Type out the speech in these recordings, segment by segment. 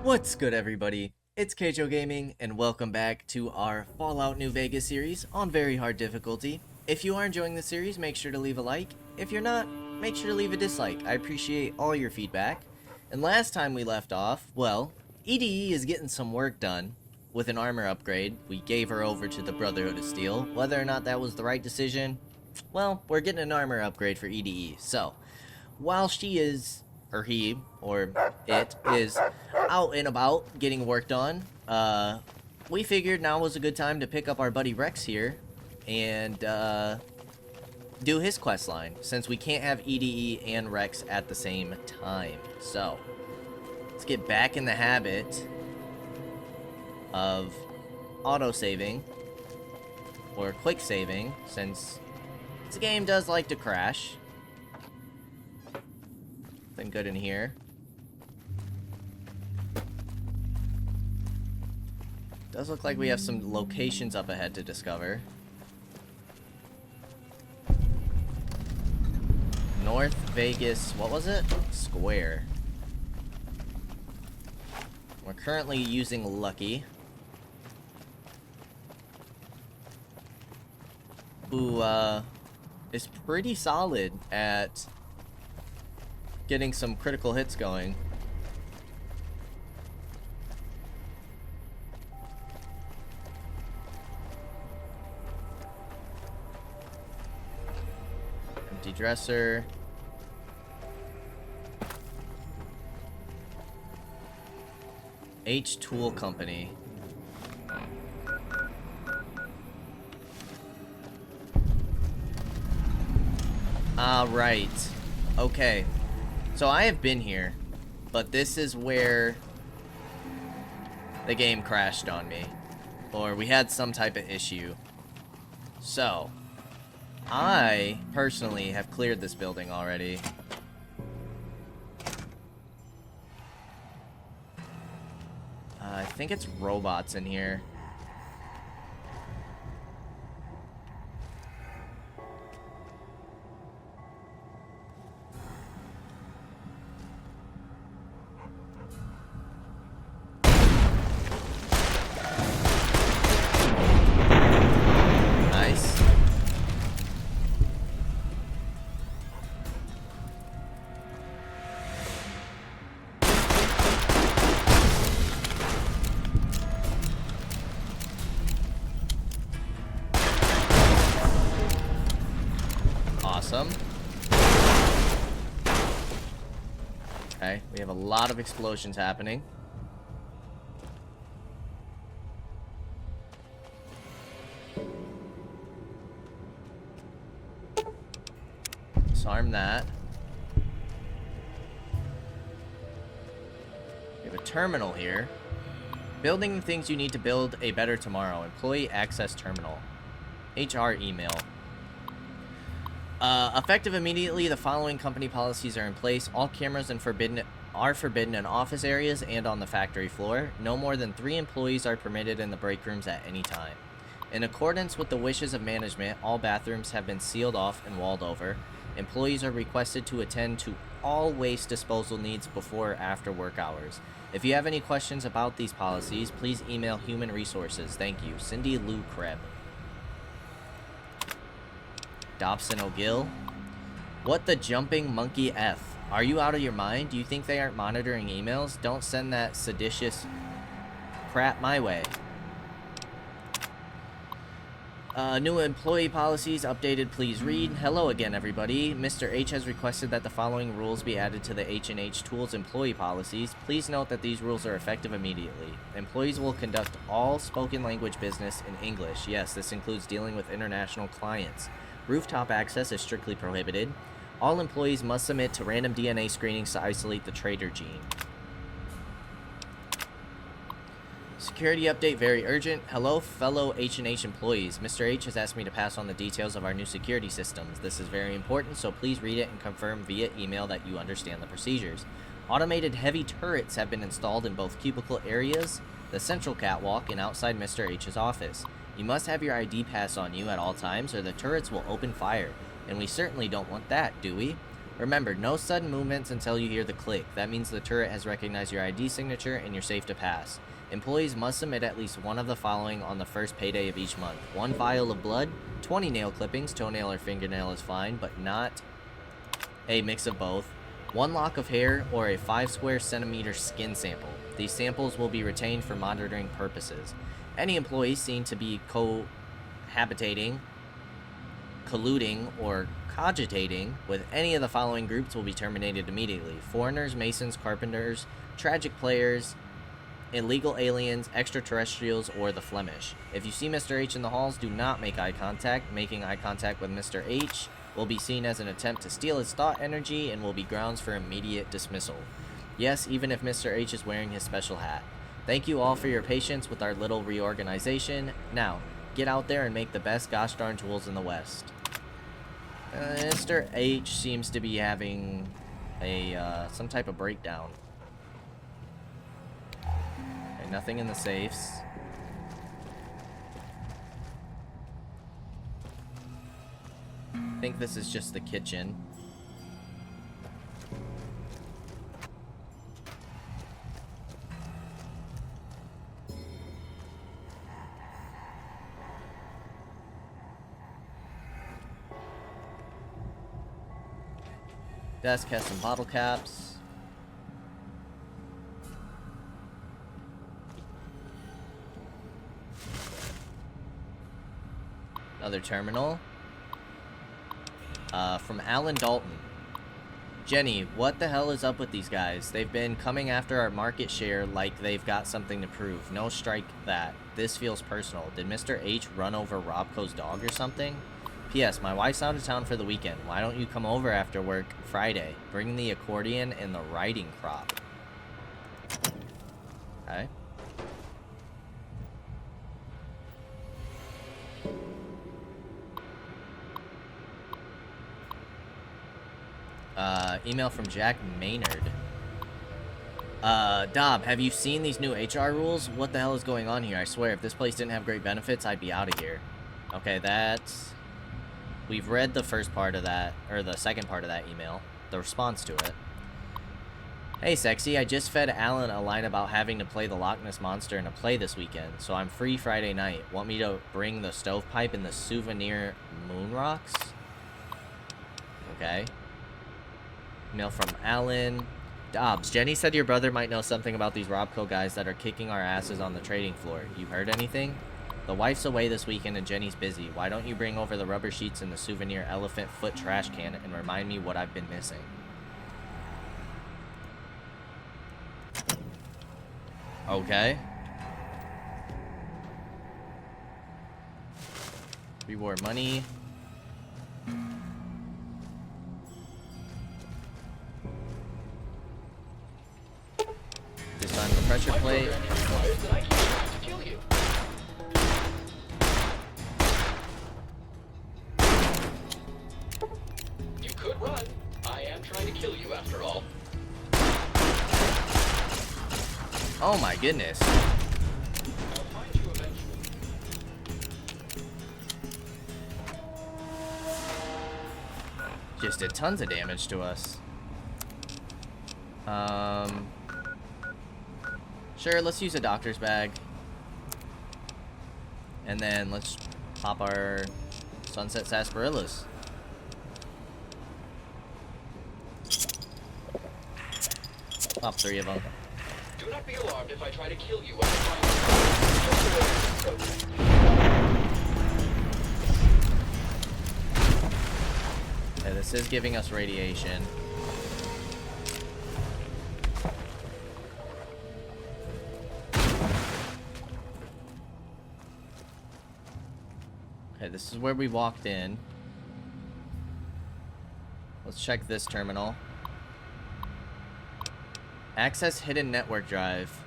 What's good, everybody? It's Kaige-O Gaming, and welcome back to our Fallout New Vegas series on very hard difficulty. If you are enjoying the series, make sure to leave a like. If you're not, make sure to leave a dislike. I appreciate all your feedback. And last time we left off, well, EDE is getting some work done with an armor upgrade. We gave her over to the Brotherhood of Steel. Whether or not that was the right decision, well, we're getting an armor upgrade for EDE. So, while she is, or he, or it, is out and about getting work done, we figured now was a good time to pick up our buddy Rex here and do his quest line, since we can't have EDE and Rex at the same time. So, let's get back in the habit of auto-saving, or quick saving, since this game does like to crash. Nothing good in here. Does look like we have some locations up ahead to discover. North Vegas, what was it? Square. We're currently using Lucky. Who, is pretty solid at getting some critical hits going. Empty dresser. H Tool Company. Ah, right. Okay. So I have been here, but this is where the game crashed on me, or we had some type of issue. So, I personally have cleared this building already. I think it's robots in here. Awesome. Okay, we have a lot of explosions happening. Disarm that. We have a terminal here. Building the things you need to build a better tomorrow. Employee access terminal. HR email. Effective immediately, the following company policies are in place. All cameras are forbidden in office areas and on the factory floor. No more than 3 employees are permitted in the break rooms at any time. In accordance with the wishes of management, all bathrooms have been sealed off and walled over. Employees are requested to attend to all waste disposal needs before or after work hours. If you have any questions about these policies, please email Human Resources. Thank you. Cindy Lou Krebs. Dobson O'Gill. What the jumping monkey F? Are you out of your mind? Do you think they aren't monitoring emails? Don't send that seditious crap my way. New employee policies updated, please read. Hello again, everybody. Mr. H has requested that the following rules be added to the H&H Tools employee policies. Please note that these rules are effective immediately. Employees will conduct all spoken language business in English. Yes, this includes dealing with international clients. Rooftop access is strictly prohibited. All employees must submit to random DNA screenings to isolate the traitor gene. Security update, very urgent. Hello, fellow H&H employees. Mr. H has asked me to pass on the details of our new security systems. This is very important, so please read it and confirm via email that you understand the procedures. Automated heavy turrets have been installed in both cubicle areas, the central catwalk, and outside Mr. H's office. You must have your ID pass on you at all times, or the turrets will open fire. And we certainly don't want that, do we? Remember, no sudden movements until you hear the click. That means the turret has recognized your ID signature and you're safe to pass. Employees must submit at least one of the following on the first payday of each month. 1 vial of blood, 20 nail clippings, toenail or fingernail is fine, but not a mix of both. 1 lock of hair or a 5 square centimeter skin sample. These samples will be retained for monitoring purposes. Any employee seen to be cohabitating, colluding, or cogitating with any of the following groups will be terminated immediately. Foreigners, masons, carpenters, tragic players, illegal aliens, extraterrestrials, or the Flemish. If you see Mr. H in the halls, do not make eye contact. Making eye contact with Mr. H will be seen as an attempt to steal his thought energy and will be grounds for immediate dismissal. Yes, even if Mr. H is wearing his special hat. Thank you all for your patience with our little reorganization. Now, get out there and make the best gosh darn tools in the West. Mr. H seems to be having a some type of breakdown. Okay, nothing in the safes. I think this is just the kitchen. Desk has some bottle caps. Another terminal. From Alan Dalton. Jenny, what the hell is up with these guys? They've been coming after our market share like they've got something to prove. No, strike that. This feels personal. Did Mr. H run over Robco's dog or something? P.S. My wife's out of town for the weekend. Why don't you come over after work Friday? Bring the accordion and the riding crop. Okay. Email from Jack Maynard. Dob, have you seen these new HR rules? What the hell is going on here? I swear, if this place didn't have great benefits, I'd be out of here. Okay, that's... We've read the first part of that, or the second part of that email, the response to it. Hey, sexy, I just fed Alan a line about having to play the Loch Ness Monster in a play this weekend, so I'm free Friday night. Want me to bring the stovepipe and the souvenir moon rocks? Okay. Email from Alan. Dobbs, Jenny said your brother might know something about these Robco guys that are kicking our asses on the trading floor. You heard anything? The wife's away this weekend and Jenny's busy. Why don't you bring over the rubber sheets and the souvenir elephant foot trash can and remind me what I've been missing? Okay. Reward money. Disarm the pressure plate. You could run. I am trying to kill you after all. Oh my goodness. I'll find you eventually. Just did tons of damage to us. Sure, let's use a doctor's bag. And then let's pop our Sunset Sarsaparillas. Pop 3 of them. Do not be alarmed if I try to kill you. Okay, this is giving us radiation. Okay, this is where we walked in. Let's check this terminal. Access hidden network drive.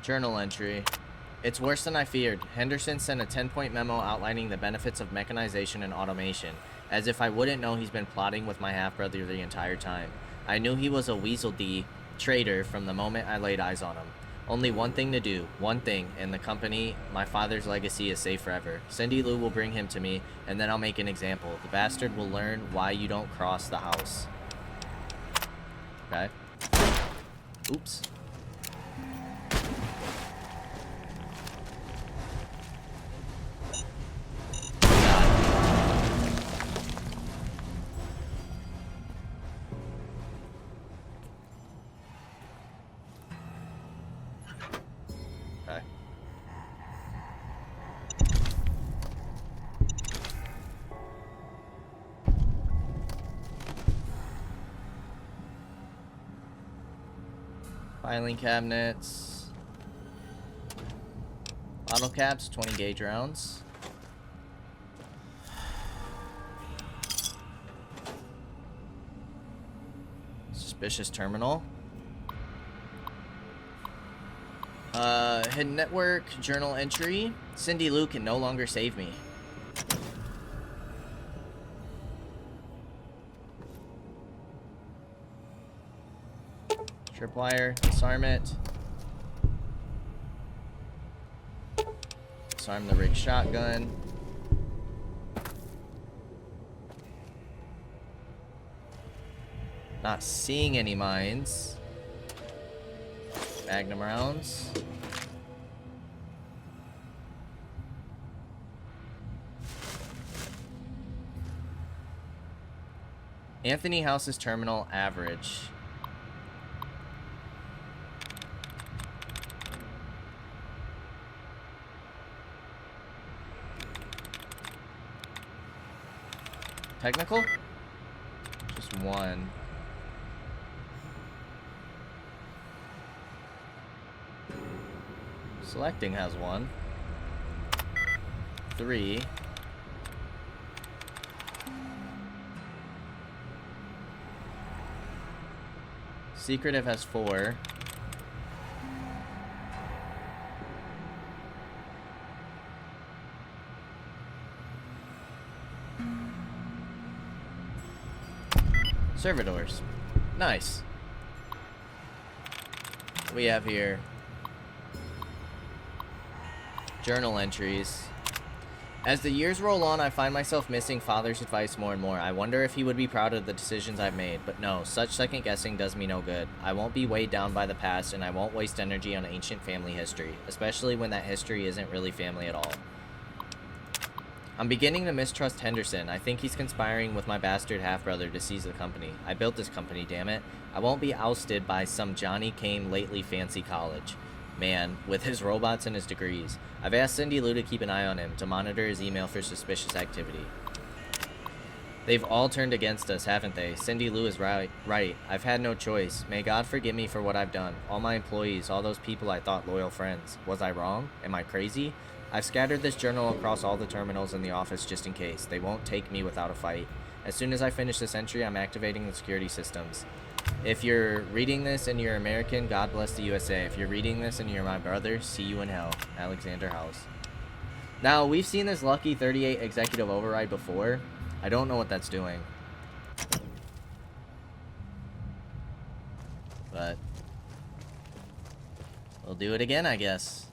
Journal entry. It's worse than I feared. Henderson sent a 10-point memo outlining the benefits of mechanization and automation. As if I wouldn't know he's been plotting with my half-brother the entire time. I knew he was a Weasel D traitor from the moment I laid eyes on him. Only one thing to do, one thing, and the company, my father's legacy is safe forever. Cindy Lou will bring him to me, and then I'll make an example. The bastard will learn why you don't cross the house. Okay. Oops. Filing cabinets. Bottle caps, 20 gauge rounds. Suspicious terminal. Hidden network, journal entry. Cindy Lou can no longer save me. Tripwire, disarm it. Disarm the rig shotgun. Not seeing any mines. Magnum rounds. Anthony House's terminal average. Technical? Just one. Selecting has one. 3. Secretive has 4. Servitors. Nice. What we have here. Journal entries. As the years roll on, I find myself missing Father's advice more and more. I wonder if he would be proud of the decisions I've made, but no, such second guessing does me no good. I won't be weighed down by the past, and I won't waste energy on ancient family history, especially when that history isn't really family at all. I'm beginning to mistrust Henderson. I think he's conspiring with my bastard half-brother to seize the company. I built this company, damn it. I won't be ousted by some Johnny-came-lately fancy college man with his robots and his degrees. I've asked Cindy Lou to keep an eye on him, to monitor his email for suspicious activity. They've all turned against us, haven't they? Cindy Lou is right. I've had no choice. May God forgive me for what I've done. All my employees, all those people I thought loyal friends. Was I wrong? Am I crazy? I've scattered this journal across all the terminals in the office just in case. They won't take me without a fight. As soon as I finish this entry, I'm activating the security systems. If you're reading this and you're American, God bless the USA. If you're reading this and you're my brother, see you in hell. Alexander House. Now, we've seen this Lucky 38 executive override before. I don't know what that's doing. But we'll do it again, I guess.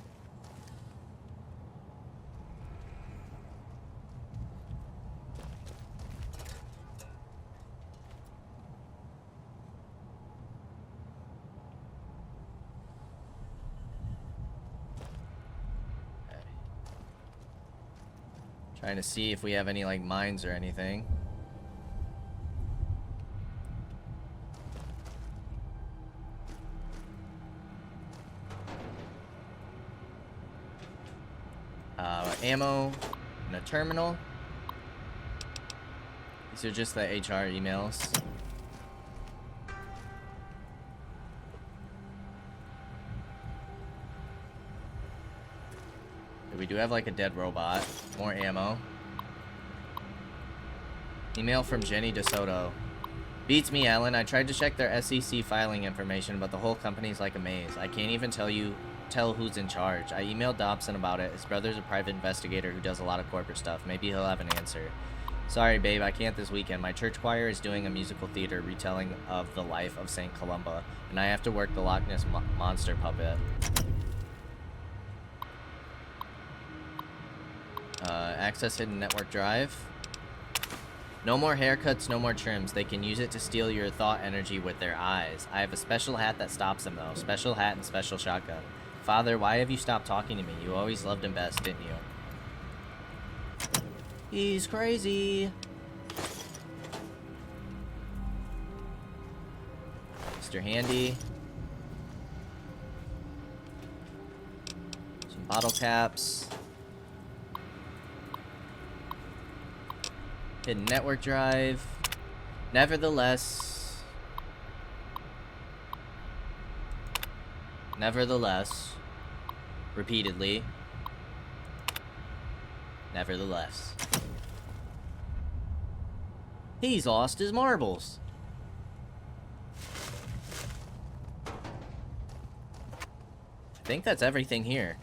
Trying to see if we have any, like, mines or anything. Ammo and a terminal. These are just the HR emails. We do have like a dead robot. More ammo. Email from Jenny DeSoto. Beats me, Alan. I tried to check their SEC filing information, but the whole company's like a maze. I can't even tell who's in charge. I emailed Dobson about it. His brother's a private investigator who does a lot of corporate stuff. Maybe he'll have an answer. Sorry, babe, I can't this weekend. My church choir is doing a musical theater retelling of the life of St. Columba, and I have to work the Loch Ness monster puppet. Access hidden network drive. No more haircuts, no more trims. They can use it to steal your thought energy with their eyes. I have a special hat that stops them, though. Special hat and special shotgun. Father, why have you stopped talking to me? You always loved him best, didn't you? He's crazy. Mr. Handy. Some bottle caps. Hidden network drive. Nevertheless, repeatedly, nevertheless, he's lost his marbles. I think that's everything here.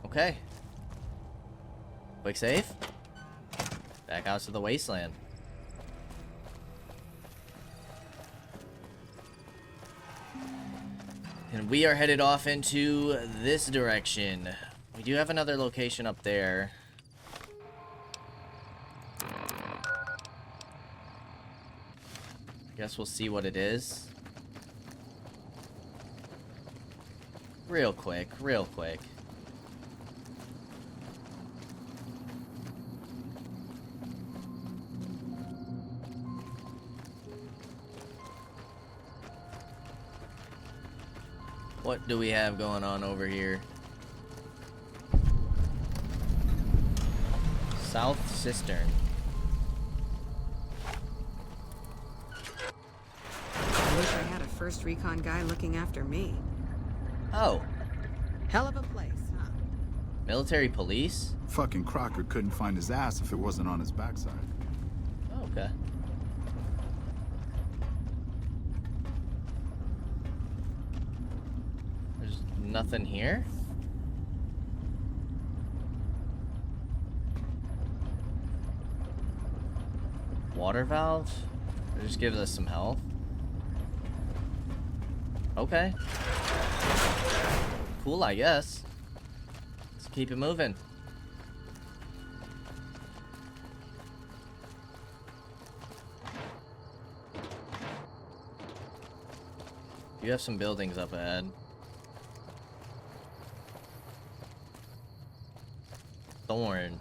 Okay. Quick save. Back out to the wasteland. And we are headed off into this direction. We do have another location up there. Guess we'll see what it is. Real quick, real quick. What do we have going on over here? South Cistern. I wish I had a first recon guy looking after me. Oh. Hell of a place, huh? Military police? Fucking Crocker couldn't find his ass if it wasn't on his backside. Oh, okay. There's nothing here? Water valve? It just gives us some health. Okay. Cool, I guess. Let's keep it moving. You have some buildings up ahead. Thorn.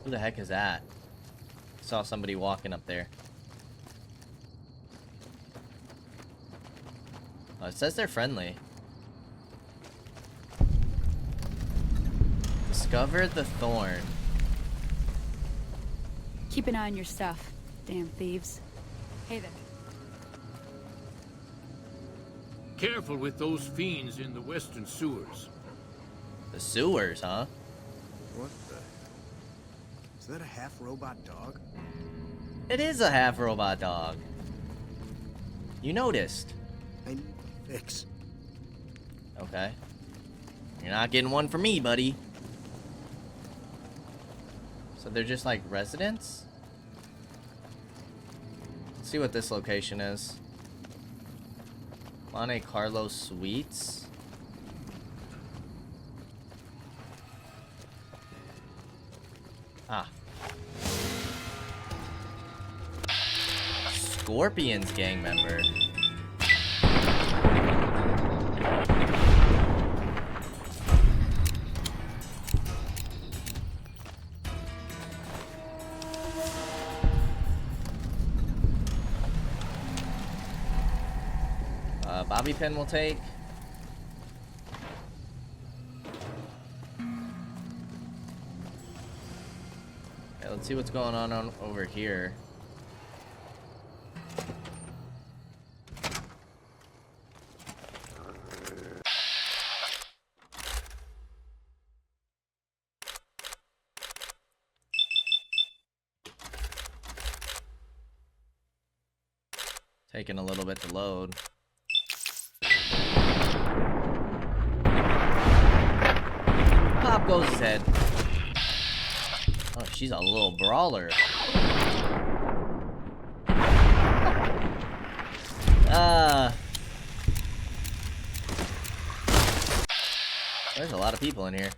Who the heck is that? Saw somebody walking up there. Oh, it says they're friendly. Discovered the thorn. Keep an eye on your stuff, damn thieves. Hey there. Careful with those fiends in the western sewers. The sewers, huh? What the? Is that a half-robot dog? It is a half-robot dog. You noticed. I need a fix. Okay. You're not getting one from me, buddy. So they're just like residents? Let's see what this location is. Monte Carlo Suites. Ah. Scorpions gang member. Bobby pin will take. Okay, let's see what's going on over here. taking a little bit to load. Pop goes his head. Oh, she's a little brawler. There's a lot of people in here.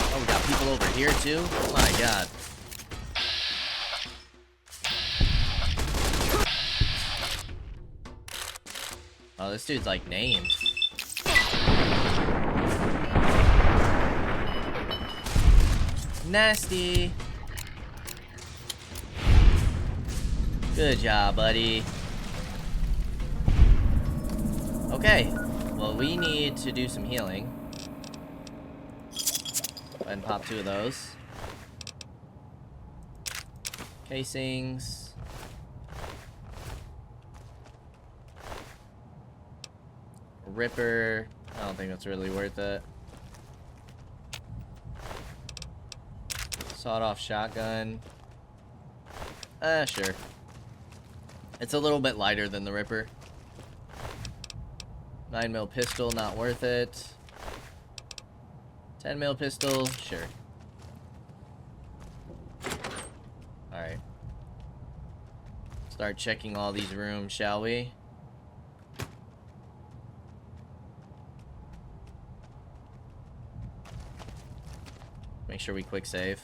Oh, we got people over here too? Oh my god. Oh, this dude's like named. Nasty. Good job, buddy. Okay. Well, we need to do some healing. Go ahead and pop 2 of those. Casings. Ripper. I don't think that's really worth it. Sawed-off shotgun. Sure. It's a little bit lighter than the Ripper. 9mm pistol, not worth it. 10mm pistol, sure. Alright. Start checking all these rooms, shall we? Make sure we quick save.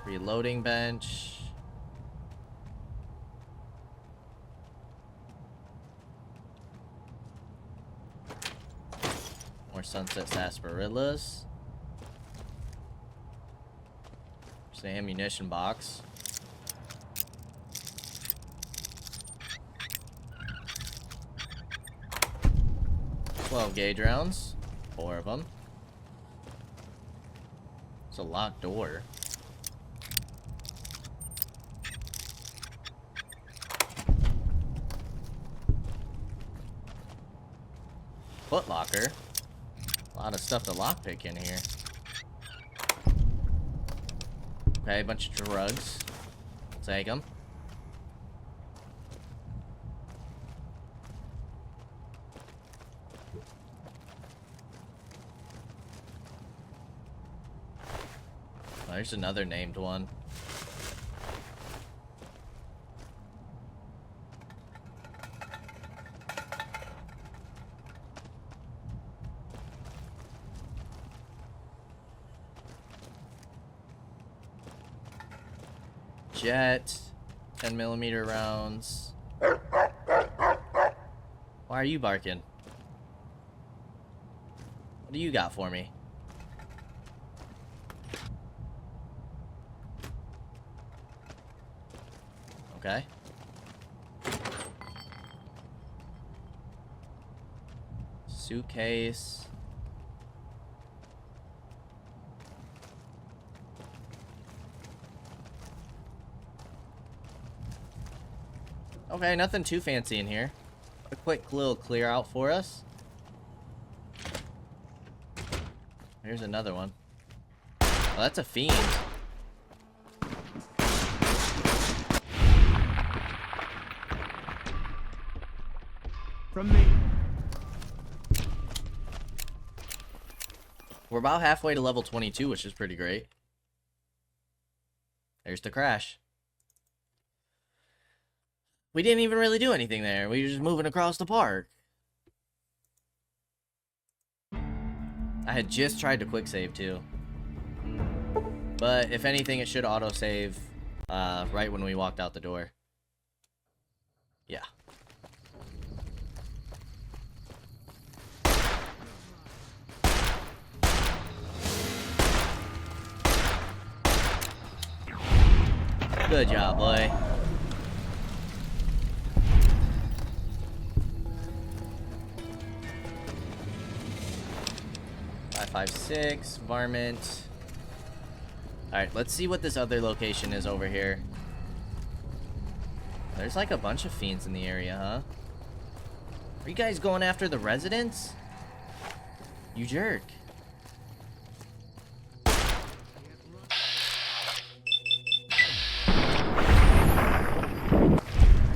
Reloading bench. More sunset sarsaparillas. There's an ammunition box. $12 gauge rounds. 4 of them. It's a locked door. Foot locker. A lot of stuff to lockpick in here. Okay, a bunch of drugs. Take them. Oh, there's another named one. Jet, 10mm rounds. Why are you barking? What do you got for me? Okay. Suitcase. Okay, nothing too fancy in here. A quick little clear out for us. Here's another one. Oh, that's a fiend. From me. We're about halfway to level 22, which is pretty great. There's the crash. We didn't even really do anything there. We were just moving across the park. I had just tried to quick save too. But if anything, it should auto save right when we walked out the door. Yeah. Good job, boy. 556, varmint. Alright, let's see what this other location is over here. There's like a bunch of fiends in the area, huh? Are you guys going after the residents? You jerk.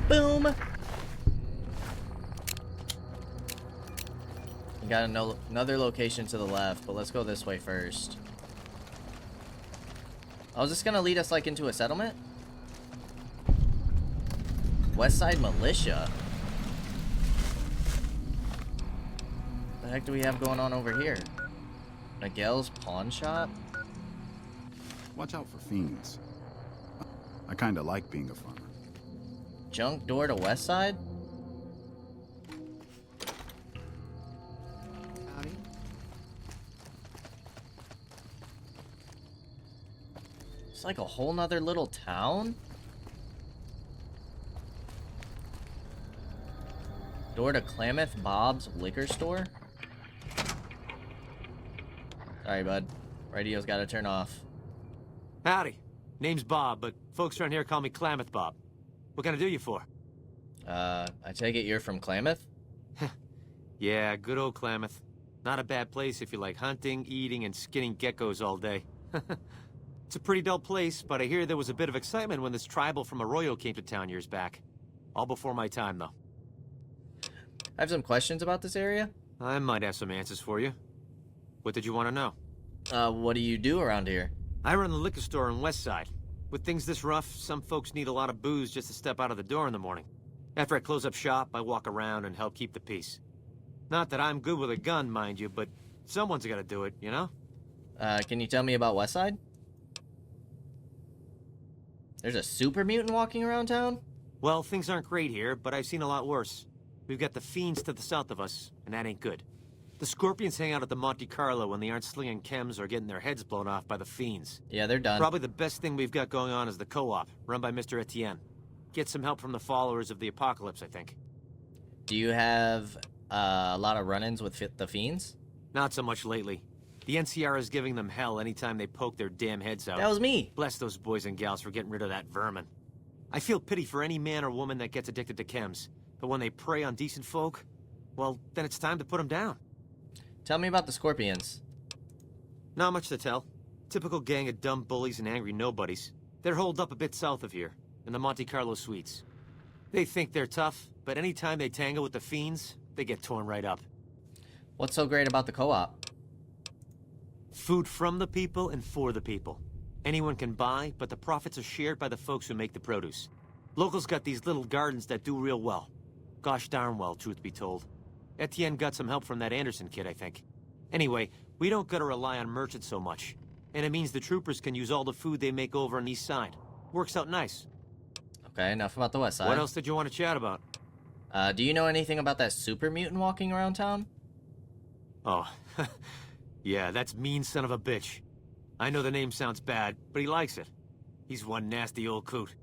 Boom! We got another location to the left, but let's go this way first. Oh, is this gonna lead us like into a settlement? West Side Militia. What the heck do we have going on over here? Miguel's pawn shop? Watch out for fiends. I kinda like being a farmer. Junk door to West Side? Howdy. It's like a whole nother little town? Door to Klamath Bob's liquor store? Sorry, bud. Radio's gotta turn off. Howdy. Name's Bob, but folks around here call me Klamath Bob. What can I do you for? I take it you're from Klamath? Yeah, good old Klamath. Not a bad place if you like hunting, eating, and skinning geckos all day. It's a pretty dull place, but I hear there was a bit of excitement when this tribal from Arroyo came to town years back. All before my time, though. I have some questions about this area. I might have some answers for you. What did you want to know? What do you do around here? I run the liquor store on West Side. With things this rough, some folks need a lot of booze just to step out of the door in the morning. After I close up shop, I walk around and help keep the peace. Not that I'm good with a gun, mind you, but someone's gotta do it, you know? Can you tell me about West Side? There's a super mutant walking around town? Well, things aren't great here, but I've seen a lot worse. We've got the fiends to the south of us, and that ain't good. The Scorpions hang out at the Monte Carlo when they aren't slinging chems or getting their heads blown off by the fiends. Yeah, they're done. Probably the best thing we've got going on is the co-op, run by Mr. Etienne. Get some help from the followers of the apocalypse, I think. Do you have a lot of run-ins with the fiends? Not so much lately. The NCR is giving them hell anytime they poke their damn heads out. That was me. Bless those boys and gals for getting rid of that vermin. I feel pity for any man or woman that gets addicted to chems, but when they prey on decent folk, well, then it's time to put them down. Tell me about the Scorpions. Not much to tell. Typical gang of dumb bullies and angry nobodies. They're holed up a bit south of here, in the Monte Carlo suites. They think they're tough, but anytime they tangle with the fiends, they get torn right up. What's so great about the co-op? Food from the people and for the people. Anyone can buy, but the profits are shared by the folks who make the produce. Locals got these little gardens that do real well. Gosh darn well, truth be told. Etienne got some help from that Anderson kid, I think. Anyway, we don't gotta rely on merchants so much. And it means the troopers can use all the food they make over on the east side. Works out nice. Okay, enough about the West Side. What else did you want to chat about? Do you know anything about that super mutant walking around town? Oh, yeah, that's mean son of a bitch. I know the name sounds bad, but he likes it. He's one nasty old coot.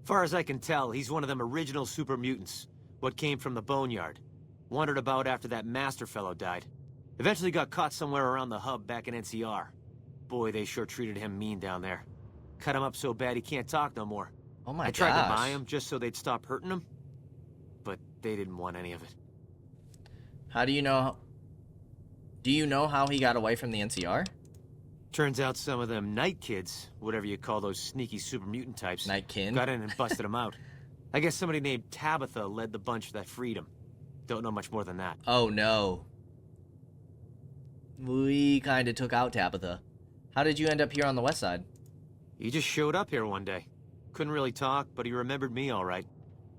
Far as I can tell, he's one of them original super mutants. What came from the boneyard. Wandered about after that master fellow died. Eventually got caught somewhere around the hub back in NCR. Boy, they sure treated him mean down there. Cut him up so bad he can't talk no more. Oh my I tried gosh. to buy him just so they'd stop hurting him, but they didn't want any of it. How do you know... Do you know how he got away from the NCR? Turns out some of them night kids, whatever you call those sneaky super mutant types, Nightkin? got in and busted him out. I guess somebody named Tabitha led the bunch that freed him. Don't know much more than that. Oh no. We kinda took out Tabitha. How did you end up here on the West Side? He just showed up here one day. Couldn't really talk, but he remembered me all right.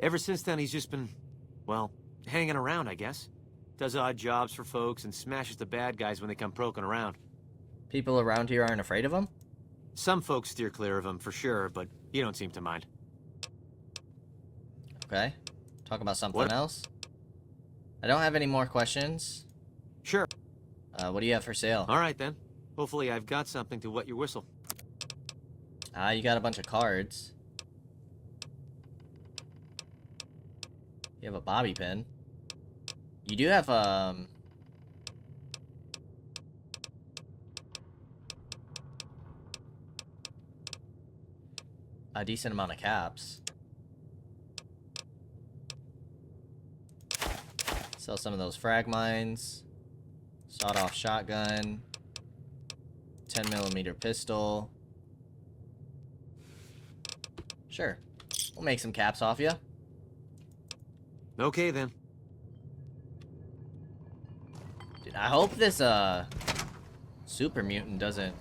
Ever since then, he's just been, well, hanging around, I guess. Does odd jobs for folks and smashes the bad guys when they come poking around. People around here aren't afraid of him? Some folks steer clear of him, for sure, but you don't seem to mind. Okay. Talk about something What? else? I don't have any more questions. Sure. What do you have for sale? All right, then. Hopefully I've got something to wet your whistle. You got a bunch of cards. You have a bobby pin. You do have, a decent amount of caps. Sell some of those frag mines. Sawed-off shotgun. 10mm pistol. Sure. We'll make some caps off you. Okay, then. Dude, I hope this, super mutant doesn't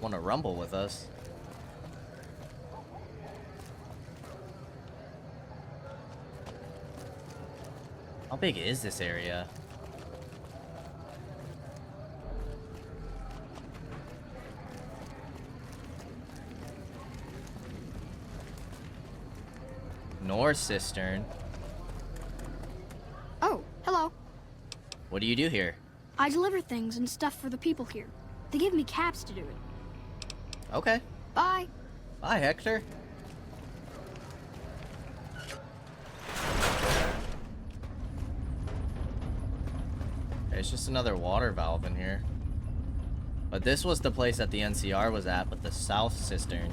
want to rumble with us. How big is this area? North Cistern. Oh, hello. What do you do here? I deliver things and stuff for the people here. They give me caps to do it. Okay. Bye. Bye, Hector. It's just another water valve in here. But this was the place that the NCR was at, with the South Cistern.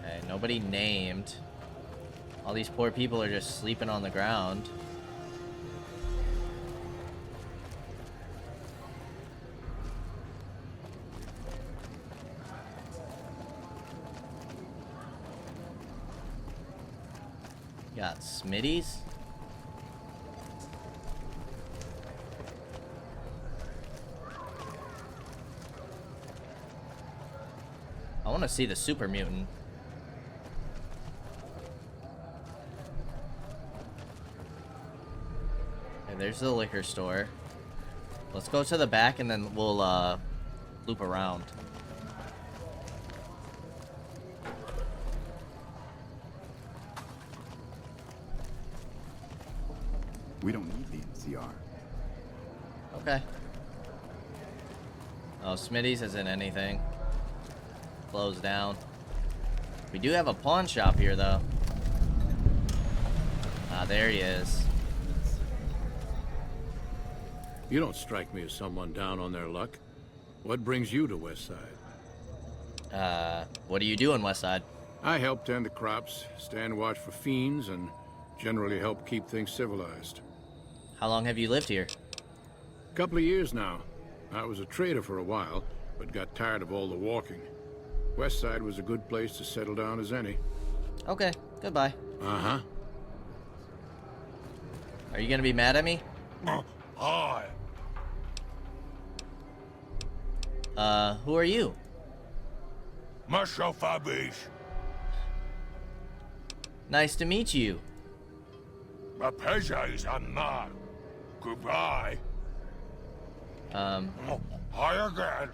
Okay, nobody named. All these poor people are just sleeping on the ground. Got Smitty's. I want to see the super mutant. Okay, there's the liquor store. Let's go to the back and then we'll loop around. We don't need the NCR. Okay. Oh, Smitty's isn't anything. Closed down. We do have a pawn shop here, though. Ah, there he is. You don't strike me as someone down on their luck. What brings you to Westside? What do you do in Westside? I help tend the crops, stand watch for fiends, and generally help keep things civilized. How long have you lived here? Couple of years now. I was a trader for a while, but got tired of all the walking. Westside was a good place to settle down as any. Okay, goodbye. Uh-huh. Are you gonna be mad at me? Hi. Who are you? Marshal Fabish. Nice to meet you. My pleasure is unknown. Goodbye. Hi again.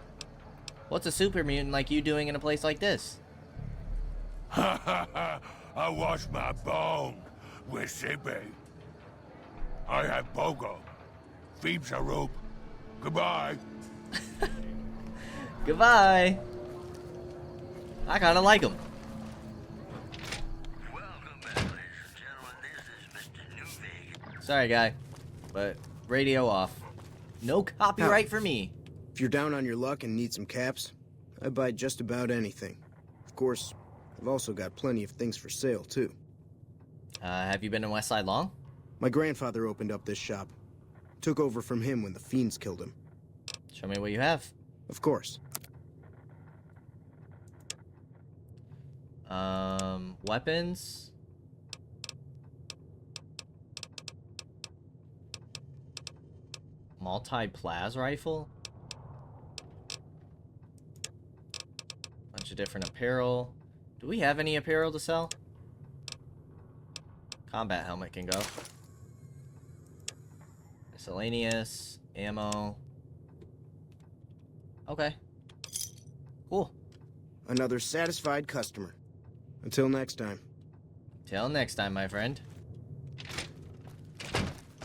What's a super mutant like you doing in a place like this? I wash my bone with Sippy. I have Bogo. Phoebes a rope. Goodbye. Goodbye. I kinda like him. Welcome back, ladies and gentlemen. This is Mr. New Vegas. Sorry, guy, but radio off. No copyright for me. If you're down on your luck and need some caps, I buy just about anything. Of course, I've also got plenty of things for sale, too. Have you been in Westside long? My grandfather opened up this shop. Took over from him when the fiends killed him. Show me what you have. Of course. Weapons. Multi-plas rifle. Bunch of different apparel. Do we have any apparel to sell? Combat helmet can go. Miscellaneous. Ammo. Okay. Cool. Another satisfied customer. Until next time. Till next time, my friend.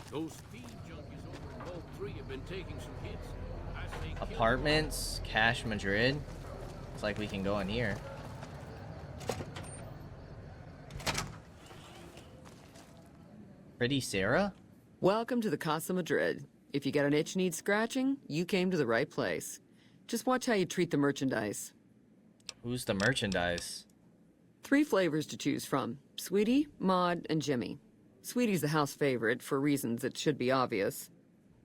Those fiend junkies over in Vault 3 have been taking some hits. I say kill them. Apartments. Cash Madrid. Looks like we can go in here. Pretty Sarah? Welcome to the Casa Madrid. If you got an itch needs scratching, you came to the right place. Just watch how you treat the merchandise. Who's the merchandise? 3 flavors to choose from: Sweetie, Maud, and Jimmy. Sweetie's the house favorite, for reasons that should be obvious.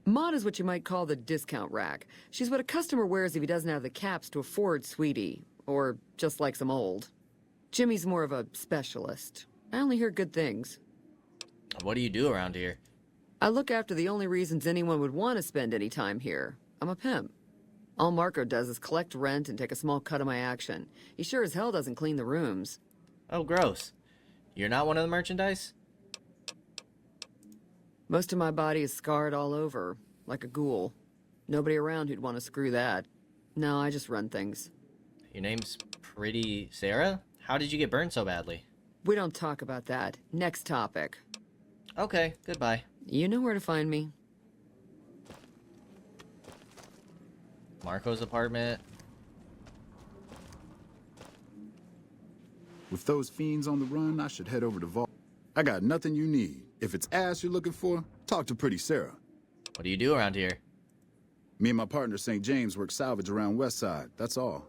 Maud is what you might call the discount rack. She's what a customer wears if he doesn't have the caps to afford Sweetie, or just likes them old. Jimmy's more of a specialist. I only hear good things. What do you do around here? I look after the only reasons anyone would want to spend any time here. I'm a pimp. All Marco does is collect rent and take a small cut of my action. He sure as hell doesn't clean the rooms. Oh, gross. You're not one of the merchandise? Most of my body is scarred all over, like a ghoul. Nobody around who'd want to screw that. No, I just run things. Your name's Pretty Sarah? How did you get burned so badly? We don't talk about that. Next topic. Okay, goodbye. You know where to find me. Marco's apartment. With those fiends on the run, I should head over to Vault. I got nothing you need. If it's ass you're looking for, talk to Pretty Sarah. What do you do around here? Me and my partner St. James work salvage around West Side, that's all.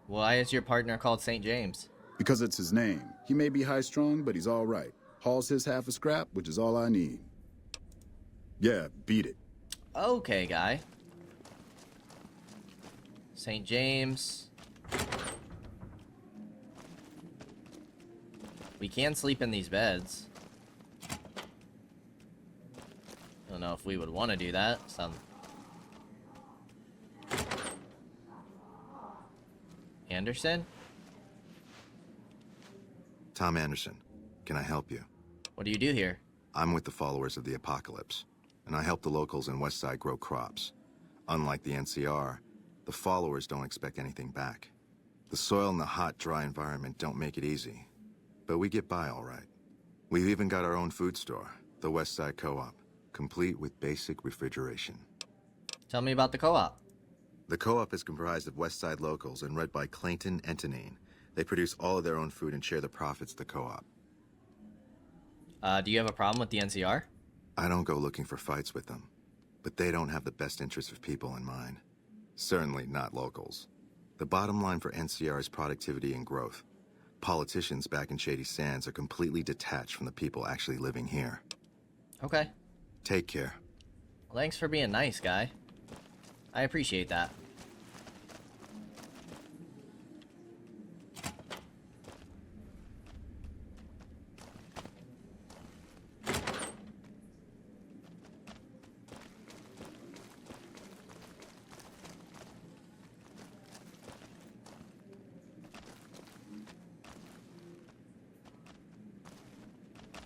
Why is your partner called St. James? Because it's his name. He may be high-strung, but he's all right. Hauls his half a scrap, which is all I need. Yeah, beat it. Okay, guy. St. James. We can sleep in these beds. I don't know if we would want to do that. Anderson? Tom Anderson. Can I help you? What do you do here? I'm with the followers of the apocalypse, and I help the locals in Westside grow crops. Unlike the NCR, the followers don't expect anything back. The soil and the hot, dry environment don't make it easy, but we get by all right. We've even got our own food store, the Westside Co-op, complete with basic refrigeration. Tell me about the co-op. The co-op is comprised of Westside locals and led by Clayton Entonine. They produce all of their own food and share the profits of the co-op. Do you have a problem with the NCR? I don't go looking for fights with them, but they don't have the best interests of people in mind. Certainly not locals. The bottom line for NCR is productivity and growth. Politicians back in Shady Sands are completely detached from the people actually living here. Okay. Take care. Well, thanks for being nice, guy. I appreciate that.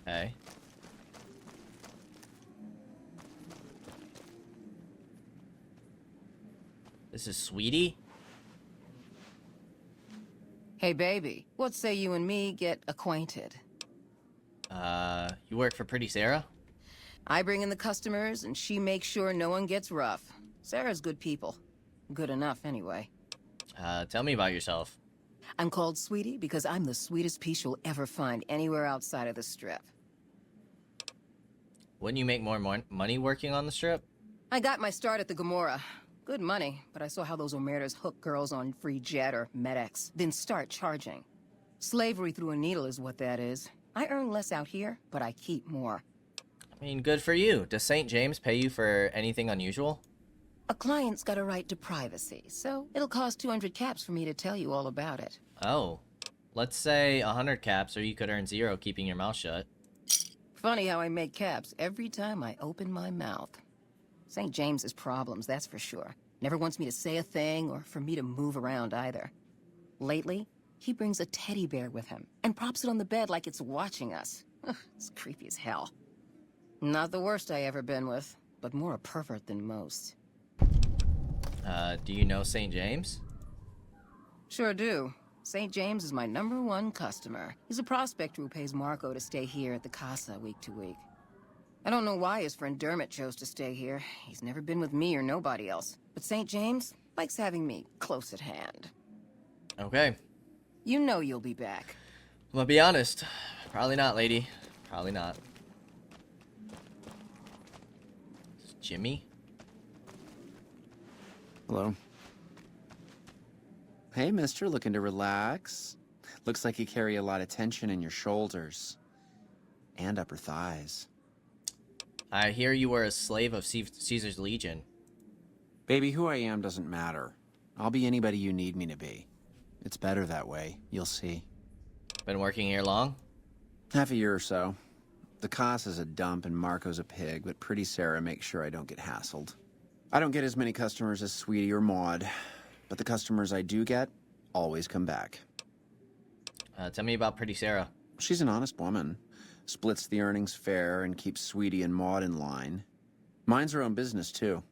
Okay. This is Sweetie? Hey, baby. What say you and me get acquainted? You work for Pretty Sarah? I bring in the customers, and she makes sure no one gets rough. Sarah's good people. Good enough, anyway. Tell me about yourself. I'm called Sweetie because I'm the sweetest piece you'll ever find anywhere outside of the Strip. Wouldn't you make more money working on the Strip? I got my start at the Gomorrah. Good money, but I saw how those Omertas hook girls on free jet or MedX, then start charging. Slavery through a needle is what that is. I earn less out here, but I keep more. I mean, good for you. Does St. James pay you for anything unusual? A client's got a right to privacy, so it'll cost 200 caps for me to tell you all about it. Oh. Let's say 100 caps, or you could earn 0 keeping your mouth shut. Funny how I make caps every time I open my mouth. St. James has problems, that's for sure. Never wants me to say a thing or for me to move around either. Lately, he brings a teddy bear with him and props it on the bed like it's watching us. Ugh, it's creepy as hell. Not the worst I ever been with, but more a pervert than most. Do you know St. James? Sure do. St. James is my #1 customer. He's a prospector who pays Marco to stay here at the Casa week to week. I don't know why his friend Dermot chose to stay here. He's never been with me or nobody else. But St. James likes having me close at hand. Okay. You know you'll be back. I'm gonna be honest. Probably not, lady. Probably not. Jimmy? Hello. Hey, mister, looking to relax? Looks like you carry a lot of tension in your shoulders. And upper thighs. I hear you were a slave of Caesar's Legion. Baby, who I am doesn't matter. I'll be anybody you need me to be. It's better that way, you'll see. Been working here long? Half a year or so. The Cos is a dump and Marco's a pig, but Pretty Sarah makes sure I don't get hassled. I don't get as many customers as Sweetie or Maud, but the customers I do get always come back. Tell me about Pretty Sarah. She's an honest woman. Splits the earnings fair and keeps Sweetie and Maud in line. Minds her own business, too.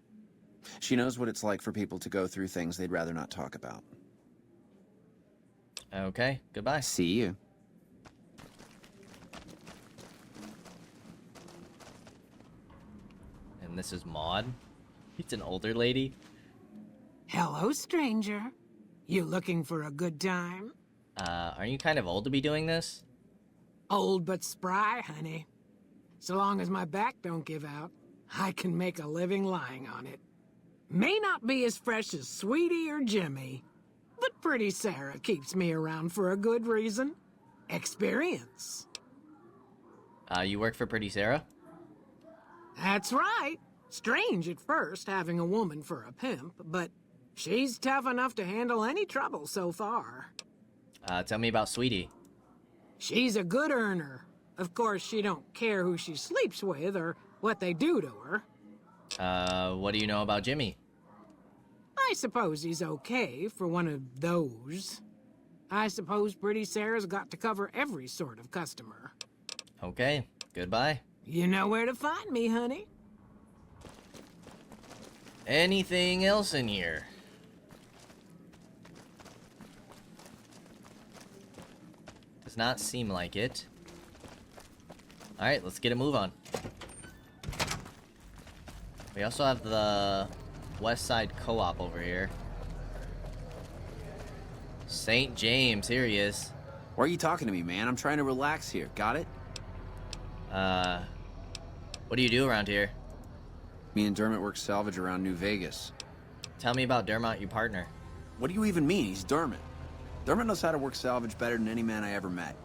She knows what it's like for people to go through things they'd rather not talk about. Okay, goodbye. See you. And this is Maud. It's an older lady. Hello, stranger. You looking for a good time? Aren't you kind of old to be doing this? Old but spry, honey. So long as my back don't give out, I can make a living lying on it. May not be as fresh as Sweetie or Jimmy, but Pretty Sarah keeps me around for a good reason. Experience. You work for Pretty Sarah? That's right. Strange at first, having a woman for a pimp, but she's tough enough to handle any trouble so far. Tell me about Sweetie. She's a good earner. Of course, she don't care who she sleeps with or what they do to her. What do you know about Jimmy? I suppose he's okay for one of those. I suppose Pretty Sarah's got to cover every sort of customer. Okay, goodbye. You know where to find me, honey. Anything else in here? Does not seem like it. Alright, let's get a move on. We also have the West Side Co-op over here. St. James, here he is. Why are you talking to me, man? I'm trying to relax here. Got it? What do you do around here? Me and Dermot work salvage around New Vegas. Tell me about Dermot, your partner. What do you even mean? He's Dermot. Dermot knows how to work salvage better than any man I ever met.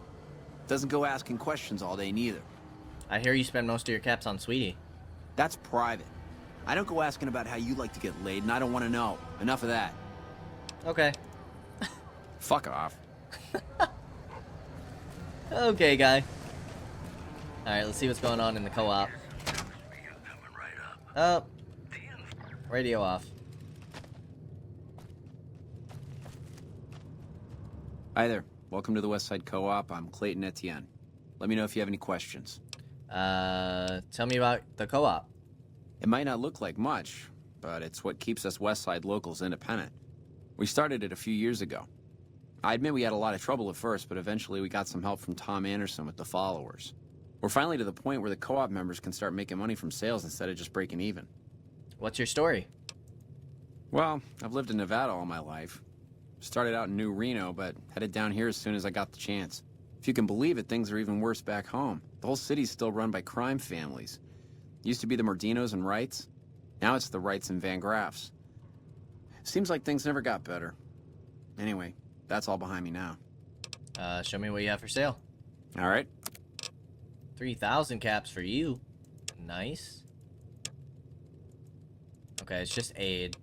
Doesn't go asking questions all day, neither. I hear you spend most of your caps on Sweetie. That's private. I don't go asking about how you like to get laid, and I don't want to know. Enough of that. Okay. Fuck off. Okay, guy. Alright, let's see what's going on in the co-op. Oh. Radio off. Hi there. Welcome to the West Side Co-op. I'm Clayton Etienne. Let me know if you have any questions. Tell me about the co-op. It might not look like much, but it's what keeps us West Side locals independent. We started it a few years ago. I admit we had a lot of trouble at first, but eventually we got some help from Tom Anderson with the followers. We're finally to the point where the co-op members can start making money from sales instead of just breaking even. What's your story? Well, I've lived in Nevada all my life. Started out in New Reno, but headed down here as soon as I got the chance. If you can believe it, things are even worse back home. The whole city's still run by crime families. Used to be the Mordinos and Wrights. Now it's the Wrights and Van Graffs. Seems like things never got better. Anyway, that's all behind me now. Show me what you have for sale. All right. 3,000 caps for you. Nice. Okay, it's just aid.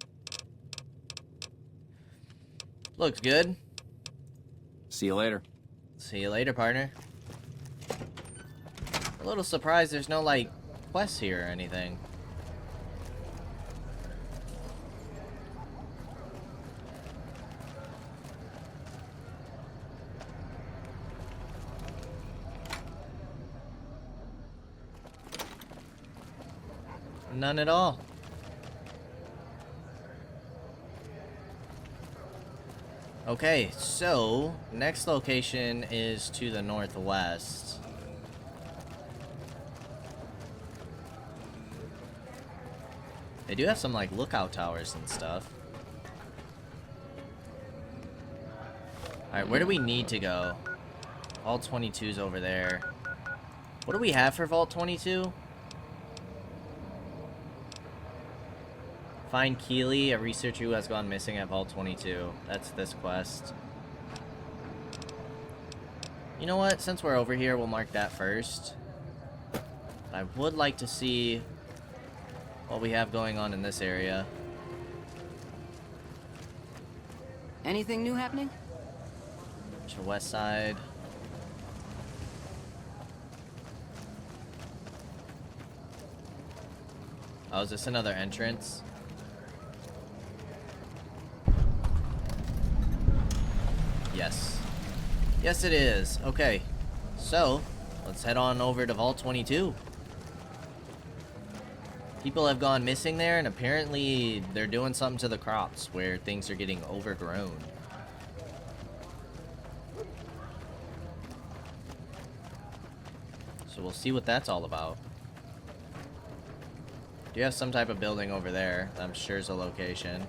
Looks good. See you later. See you later, partner. A little surprised there's no, like, quests here or anything. None at all. Okay, so next location is to the northwest. They do have some like lookout towers and stuff. Alright, where do we need to go? Vault 22's over there. What do we have for Vault 22? Find Keeley, a researcher who has gone missing at Vault 22. That's this quest. You know what? Since we're over here, we'll mark that first. I would like to see what we have going on in this area. Anything new happening? To west side. Oh, is this another entrance? Yes. Yes, it is. Okay. So, let's head on over to Vault 22. People have gone missing there, and apparently they're doing something to the crops where things are getting overgrown. So we'll see what that's all about. Do you have some type of building over there? I'm sure is a location.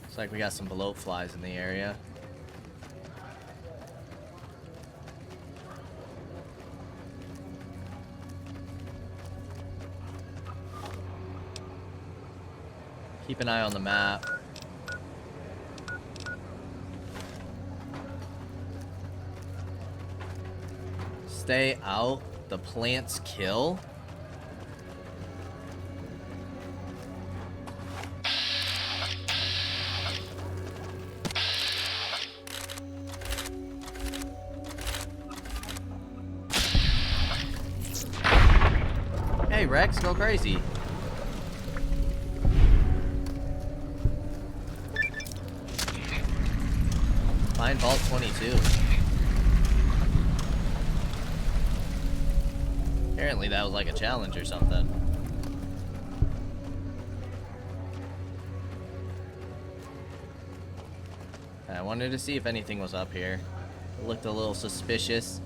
Looks like we got some bloat flies in the area. Keep an eye on the map. Stay out. The plants kill. Hey Rex, go crazy. Find Vault 22. Apparently that was like a challenge or something. I wanted to see if anything was up here. It looked a little suspicious.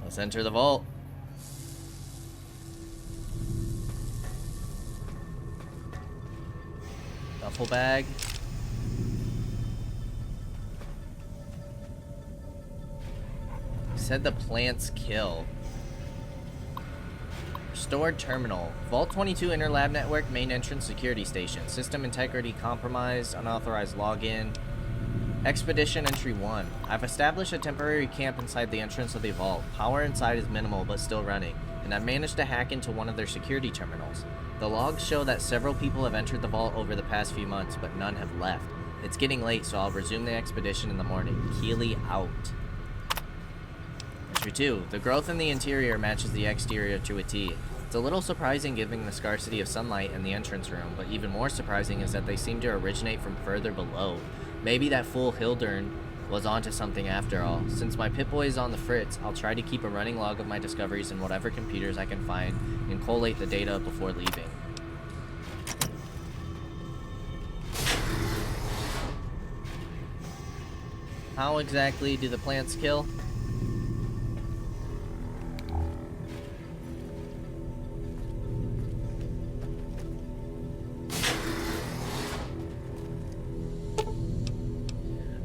Let's enter the vault. Duffel bag. Said the plants kill. Stored terminal. Vault 22 Interlab Network main entrance security station. System integrity compromised. Unauthorized login. Expedition Entry 1. I've established a temporary camp inside the entrance of the vault. Power inside is minimal but still running, and I've managed to hack into one of their security terminals. The logs show that several people have entered the vault over the past few months, but none have left. It's getting late, so I'll resume the expedition in the morning. Keeley out. Entry 2. The growth in the interior matches the exterior to a T. It's a little surprising given the scarcity of sunlight in the entrance room, but even more surprising is that they seem to originate from further below. Maybe that fool Hildern was onto something after all. Since my Pip-Boy is on the fritz, I'll try to keep a running log of my discoveries in whatever computers I can find and collate the data before leaving. How exactly do the plants kill?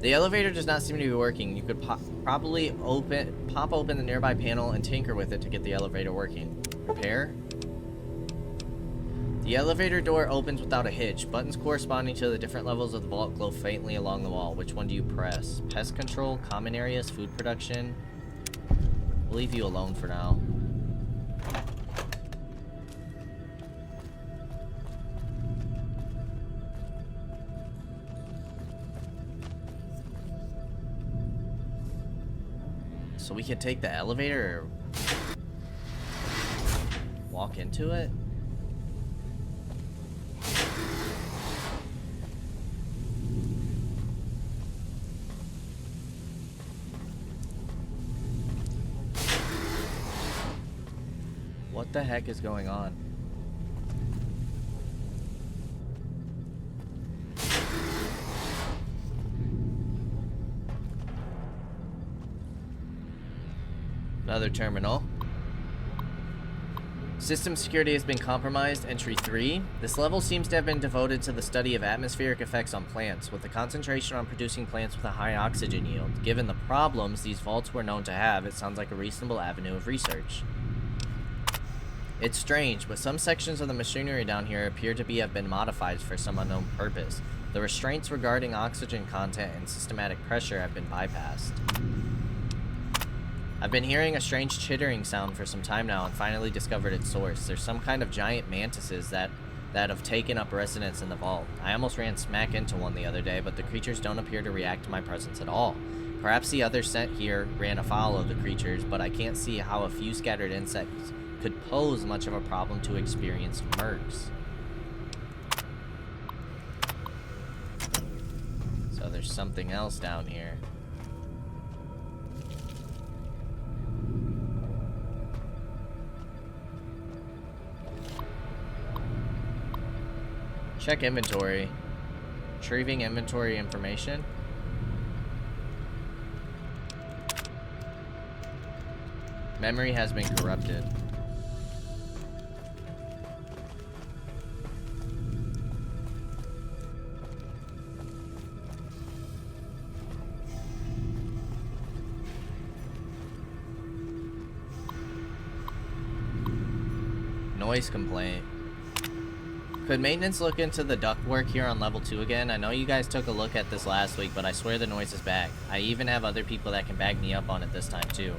The elevator does not seem to be working. You could probably pop open the nearby panel and tinker with it to get the elevator working. Repair. The elevator door opens without a hitch. Buttons corresponding to the different levels of the vault glow faintly along the wall. Which one do you press? Pest control, common areas, food production. We'll leave you alone for now. So we could take the elevator or walk into it? What the heck is going on? Another terminal. System security has been compromised. Entry 3. This level seems to have been devoted to the study of atmospheric effects on plants, with a concentration on producing plants with a high oxygen yield. Given the problems these vaults were known to have, it sounds like a reasonable avenue of research. It's strange, but some sections of the machinery down here appear to have been modified for some unknown purpose. The restraints regarding oxygen content and systematic pressure have been bypassed. I've been hearing a strange chittering sound for some time now and finally discovered its source. There's some kind of giant mantises that have taken up residence in the vault. I almost ran smack into one the other day, but the creatures don't appear to react to my presence at all. Perhaps the others sent here ran afoul of the creatures, but I can't see how a few scattered insects could pose much of a problem to experienced mercs. So there's something else down here. Check inventory. Retrieving inventory information. Memory has been corrupted. Noise complaint. Could maintenance look into the ductwork here on level 2 again? I know you guys took a look at this last week, but I swear the noise is back. I even have other people that can back me up on it this time too.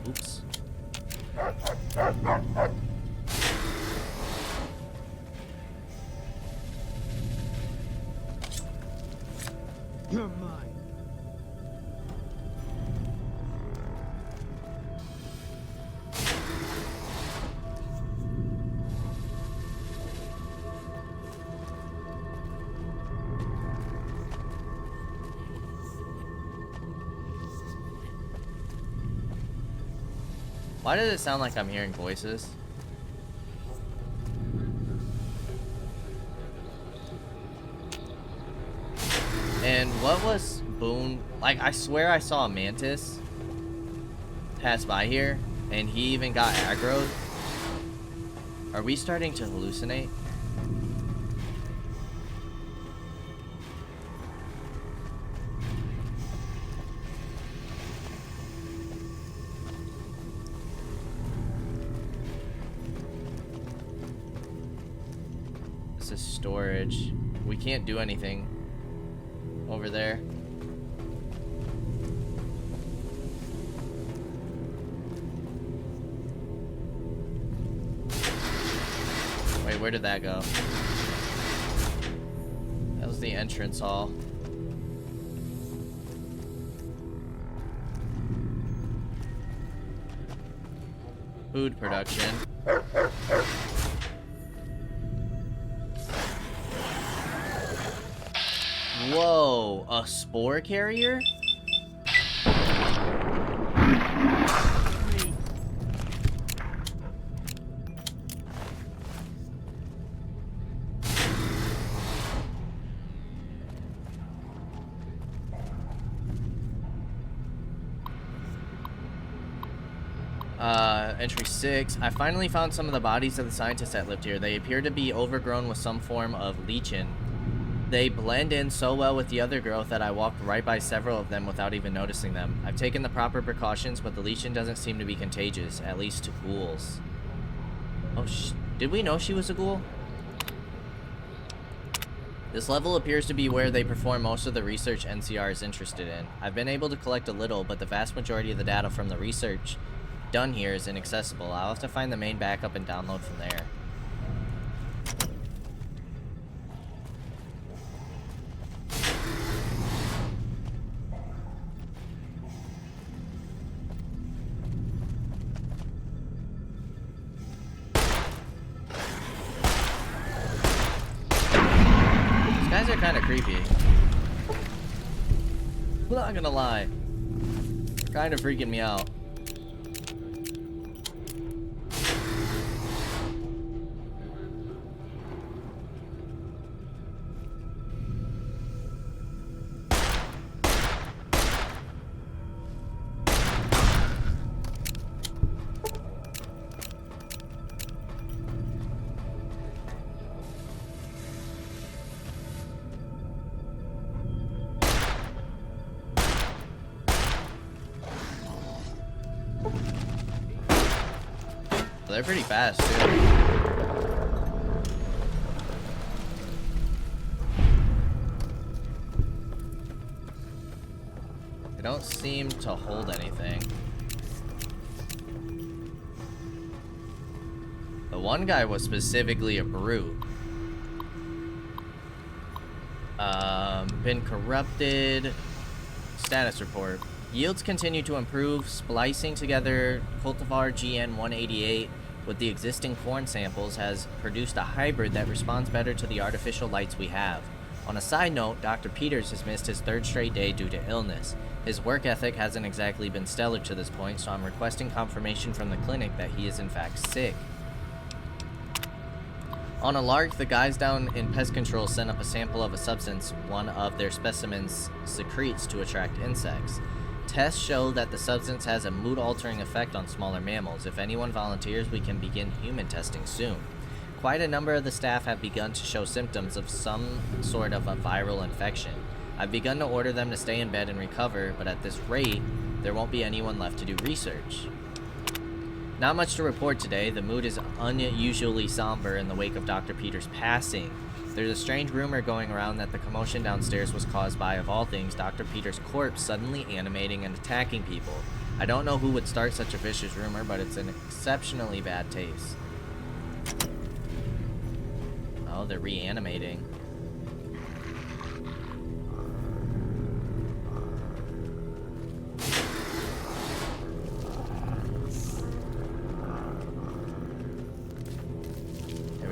Oops. You're mine. Why does it sound like I'm hearing voices? And what was Boone? Like, I swear I saw a mantis pass by here, and he even got aggroed. Are we starting to hallucinate? This is storage. We can't do anything over there. Wait, where did that go? That was the entrance hall. Food production. Whoa, a spore carrier? Entry 6. I finally found some of the bodies of the scientists that lived here. They appear to be overgrown with some form of lichen. They blend in so well with the other growth that I walked right by several of them without even noticing them. I've taken the proper precautions, but the lichen doesn't seem to be contagious, at least to ghouls. Oh, did we know she was a ghoul? This level appears to be where they perform most of the research NCR is interested in. I've been able to collect a little, but the vast majority of the data from the research done here is inaccessible. I'll have to find the main backup and download from there. These guys are kind of creepy. I'm not gonna lie. They're kind of freaking me out. they're pretty fast, too. They don't seem to hold anything. The one guy was specifically a brute. Been corrupted. Status report. Yields continue to improve. Splicing together cultivar GN188 with the existing corn samples has produced a hybrid that responds better to the artificial lights we have. On a side note, Dr. Peters has missed his 3rd straight day due to illness. His work ethic hasn't exactly been stellar to this point, so I'm requesting confirmation from the clinic that he is in fact sick. On a lark, the guys down in pest control sent up a sample of a substance one of their specimens secretes to attract insects. Tests show that the substance has a mood-altering effect on smaller mammals. If anyone volunteers, we can begin human testing soon. Quite a number of the staff have begun to show symptoms of some sort of a viral infection. I've begun to order them to stay in bed and recover, but at this rate, there won't be anyone left to do research. Not much to report today. The mood is unusually somber in the wake of Dr. Peters' passing. There's a strange rumor going around that the commotion downstairs was caused by, of all things, Dr. Peters' corpse suddenly animating and attacking people. I don't know who would start such a vicious rumor, but it's an exceptionally bad taste. Oh, they're reanimating.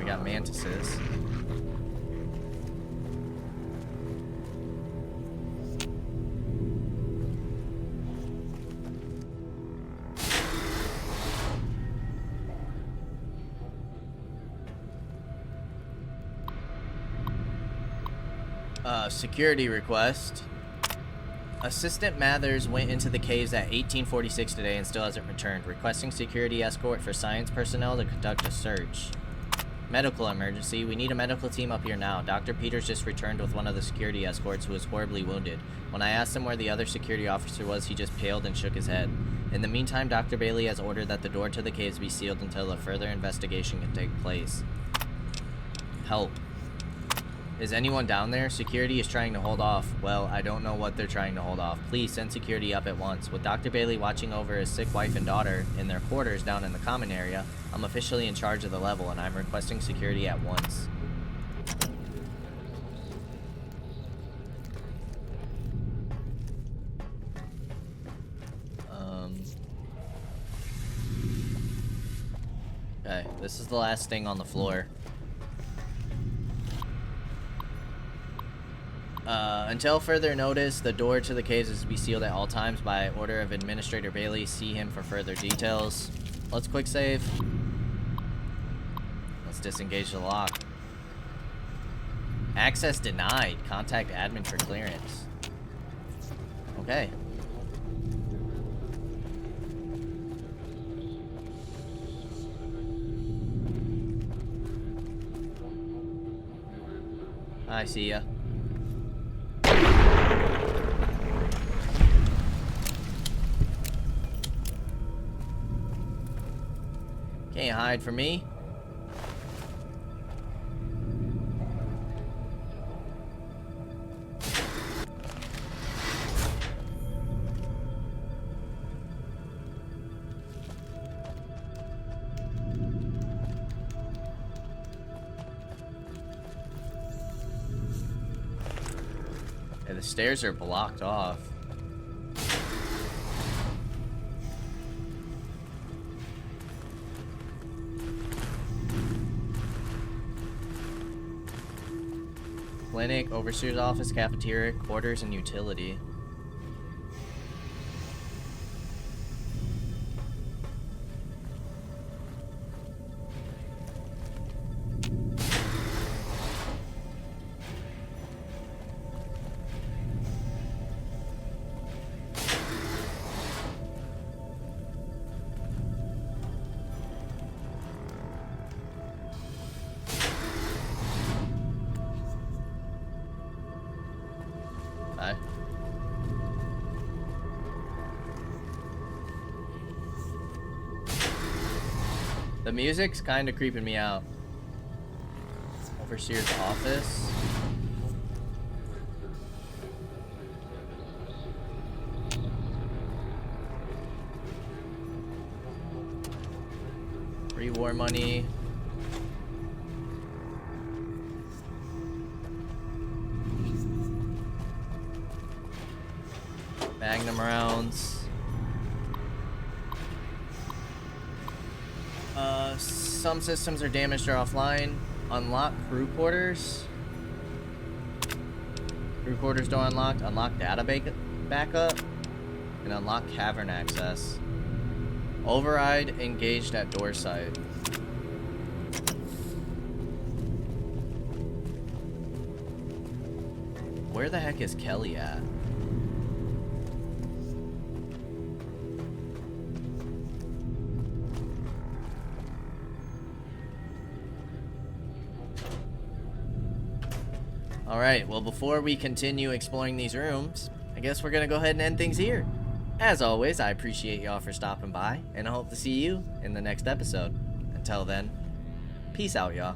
Got mantises. Security request. Assistant Mathers went into the caves at 1846 today and still hasn't returned. Requesting security escort for science personnel to conduct a search. Medical emergency. We need a medical team up here now. Dr. Peters just returned with one of the security escorts who was horribly wounded. When I asked him where the other security officer was, he just paled and shook his head. In the meantime, Dr. Bailey has ordered that the door to the caves be sealed until a further investigation can take place. Help. Is anyone down there? Security is trying to hold off. Well, I don't know what they're trying to hold off. Please send security up at once. With Dr. Bailey watching over his sick wife and daughter in their quarters down in the common area, I'm officially in charge of the level, and I'm requesting security at once. Okay, this is the last thing on the floor. Until further notice, the door to the caves is to be sealed at all times by order of Administrator Bailey. See him for further details. Let's quick save. Let's disengage the lock. Access denied. Contact admin for clearance. Okay. I see ya. Can't hide from me. Yeah, the stairs are blocked off. Clinic, overseer's office, cafeteria, quarters, and utility. The music's kind of creeping me out. Overseer's office. Free war money. Magnum rounds. Some systems are damaged or offline. Unlock crew quarters. Crew quarters door unlocked. Unlock data backup. And unlock cavern access. Override engaged at door site. Where the heck is Kelly at? Alright, well before we continue exploring these rooms, I guess we're gonna go ahead and end things here. As always, I appreciate y'all for stopping by, and I hope to see you in the next episode. Until then, peace out, y'all.